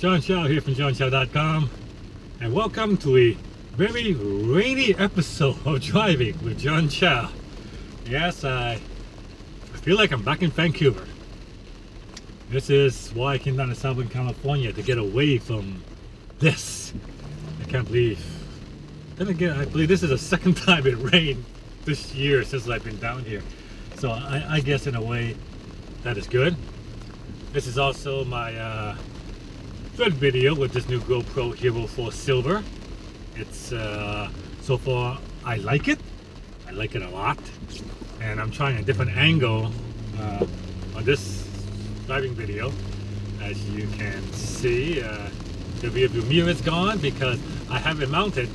John Chow here from johnchow.com, and welcome to a very rainy episode of Driving with John Chow. Yes, I feel like I'm back in Vancouver. This is why I came down to Southern California, to get away from this. I can't believe. Then again, I believe this is the second time it rained this year since I've been down here. So I guess in a way that is good. This is also my third video with this new GoPro Hero 4 Silver. It's so far I like it a lot, and I'm trying a different angle on this driving video. As you can see, the rear view mirror is gone because I have it mounted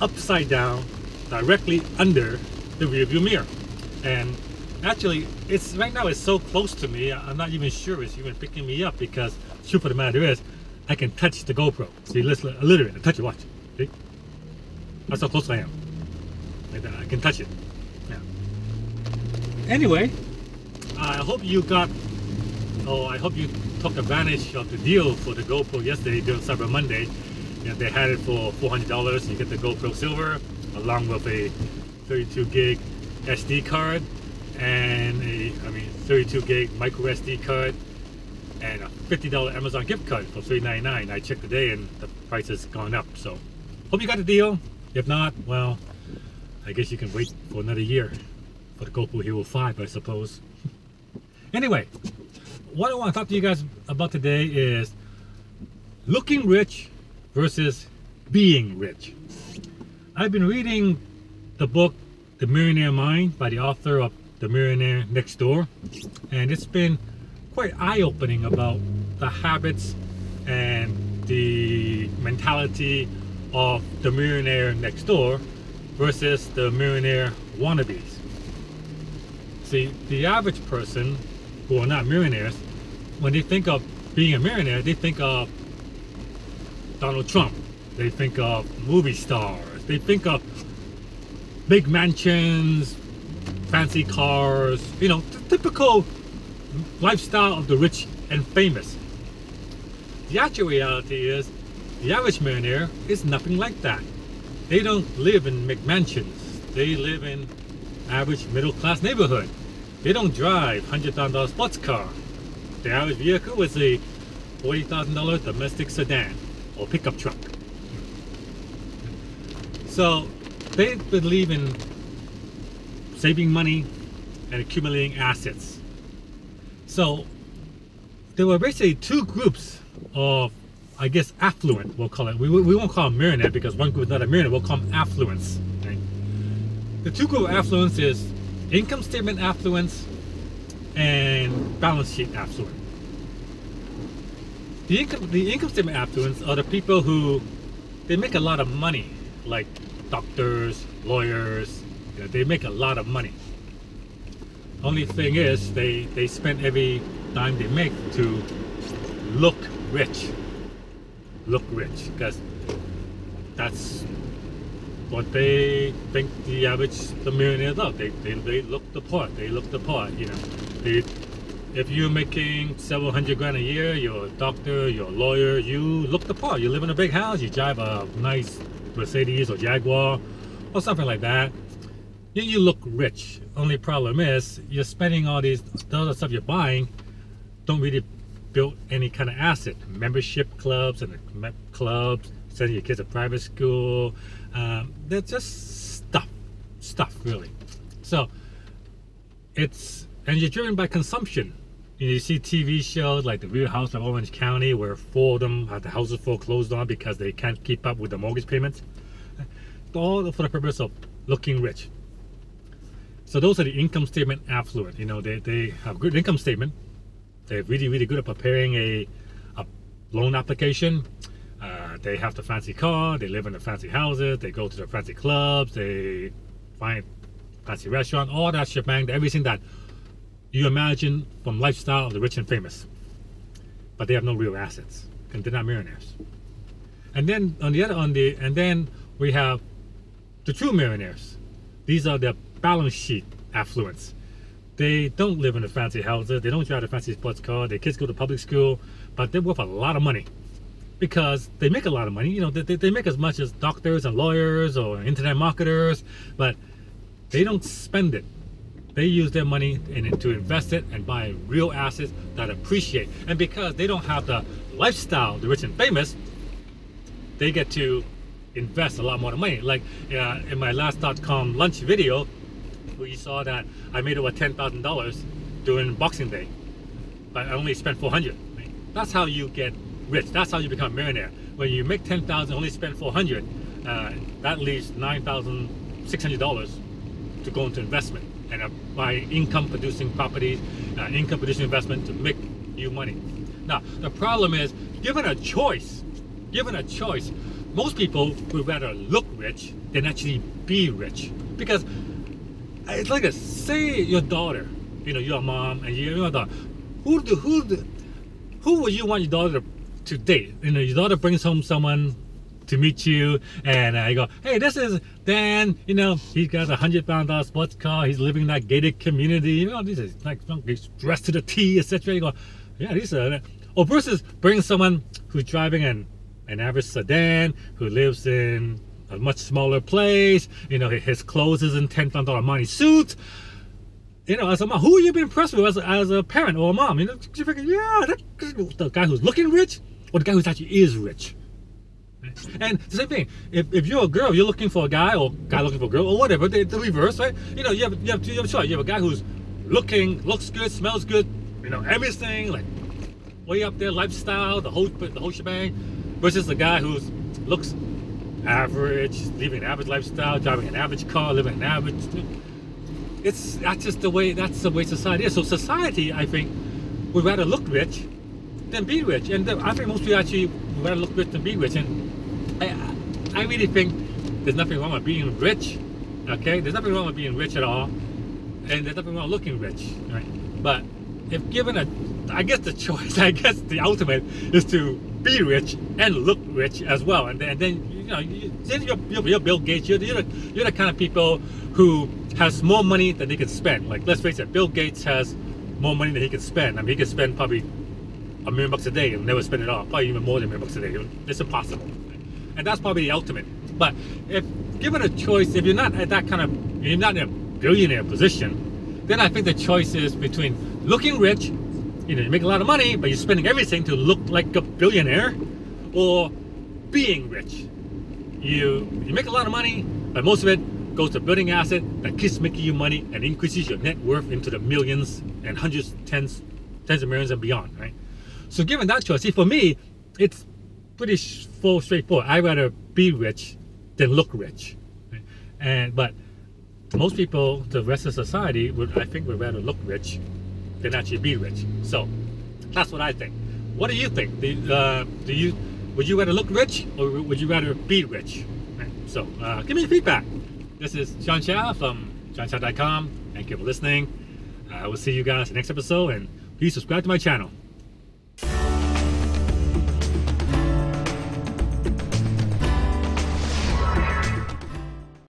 upside down directly under the rear view mirror, and actually it's right now it's so close to me I'm not even sure it's even picking me up, because the truth of the matter is I can touch the GoPro. See, literally, touch it, watch. See? That's how close I am. Like that, I can touch it. Yeah. Anyway, I hope you took advantage of the deal for the GoPro yesterday during Cyber Monday. You know, they had it for $400. You get the GoPro Silver along with a 32 gig SD card and a 32 gig micro SD card and a $50 Amazon gift card for $3.99. I checked today and the price has gone up. So hope you got the deal. If not, well, I guess you can wait for another year for the GoPro Hero 5, I suppose. Anyway, what I want to talk to you guys about today is looking rich versus being rich. I've been reading the book The Millionaire Mind by the author of The Millionaire Next Door, and it's been quite eye-opening about the habits and the mentality of the millionaire next door versus the millionaire wannabes. See, the average person who are not millionaires, when they think of being a millionaire, they think of Donald Trump, they think of movie stars, they think of big mansions, fancy cars, you know, the typical lifestyle of the rich and famous. The actual reality is the average millionaire is nothing like that. They don't live in McMansions. They live in average middle class neighborhood. They don't drive $100,000 sports car. The average vehicle is a $40,000 domestic sedan or pickup truck. So they believe in saving money and accumulating assets. So there were basically two groups of, I guess, affluent, we'll call it. We won't call them millionaire because one group is not a millionaire, we'll call them affluence. Right? The two group of affluence is income statement affluence and balance sheet affluence. The income statement affluence are the people who, they make a lot of money, like doctors, lawyers, you know, they make a lot of money. Only thing is they spend every dime they make to look rich, because that's what they think the millionaires are. They look the part. They look the part. You know, if you're making several hundred grand a year, you're a doctor, you're a lawyer, you look the part. You live in a big house, you drive a nice Mercedes or Jaguar or something like that. You look rich. Only problem is you're spending all the other stuff you're buying don't really build any kind of asset. Membership clubs and clubs, sending your kids to private school, they're just stuff really. So and you're driven by consumption. You see TV shows like The Real House of Orange County, where 4 of them have the houses foreclosed on because they can't keep up with the mortgage payments, all for the purpose of looking rich. So those are the income statement affluent. You know, they have good income statement. They're really good at preparing a loan application. They have the fancy car. They live in the fancy houses. They go to the fancy clubs. They find fancy restaurant. All that shebang. Everything that you imagine from lifestyle of the rich and famous. But they have no real assets, and they're not millionaires. And then and then we have the true millionaires. These are the balance sheet affluence. They don't live in the fancy houses, they don't drive a fancy sports car, their kids go to public school, but they're worth a lot of money. because they make a lot of money. You know, they make as much as doctors and lawyers or internet marketers, but they don't spend it. They use their money to invest it and buy real assets that appreciate. And because they don't have the lifestyle, the rich and famous, they get to invest a lot more money. Like in my last .com lunch video, where you saw that I made over $10,000 during Boxing Day, but I only spent $400. Right? That's how you get rich. That's how you become a millionaire. When you make $10,000, only spend $400, that leaves $9,600 to go into investment and buy income-producing properties, income-producing investment to make you money. Now, the problem is, given a choice, most people would rather look rich than actually be rich. Because it's like this, say your daughter, you know, you're a mom and you're a daughter, who would you want your daughter to date? You know, your daughter brings home someone to meet you, and you go, hey, this is Dan, you know, he's got a $100,000 sports car, he's living in that gated community, you know, this is like he's dressed to the T, etc. You go, yeah, these are, or versus bringing someone who's driving an average sedan, who lives in a much smaller place, you know, his clothes is in $10,000 Armani suit. You know, as a mom, who you been impressed with as a parent or a mom? You know, you figure, yeah, the guy who's looking rich or the guy who actually is rich. And the same thing, if you're a girl, you're looking for a guy, or guy looking for a girl, or whatever, the reverse, right? You know, you have a choice. You have a guy who's looks good, smells good, you know, everything, like way up there, lifestyle, the whole shebang, versus the guy who looks average, living an average lifestyle, driving an average car, living an average. That's the way society is. So society, I think, would rather look rich than be rich, and I think most people actually would rather look rich than be rich. And I really think there's nothing wrong with being rich. Okay, there's nothing wrong with being rich at all, and there's nothing wrong with looking rich, right? But if given I guess the choice, I guess the ultimate is to be rich and look rich as well. And then you know, you're Bill Gates. You're the kind of people who has more money than they can spend. Like, let's face it, Bill Gates has more money than he can spend. I mean, he can spend probably $1 million a day and never spend it all. Probably even more than $1 million a day. It's impossible. And that's probably the ultimate. But if given a choice, if you're not at that kind of, you're not in a billionaire position, then I think the choice is between looking rich, you know, you make a lot of money, but you're spending everything to look like a billionaire, or being rich. You make a lot of money, but most of it goes to building asset that keeps making you money and increases your net worth into the millions and hundreds, tens of millions and beyond, right? So given that choice, see, for me, it's pretty straightforward. I'd rather be rich than look rich, right? But most people, the rest of society, would rather look rich than actually be rich. So that's what I think. What do you think? Would you rather look rich, or would you rather be rich? Right? So give me your feedback. This is Sean Chow from SeanChow.com. Thank you for listening. I will see you guys in the next episode, and please subscribe to my channel.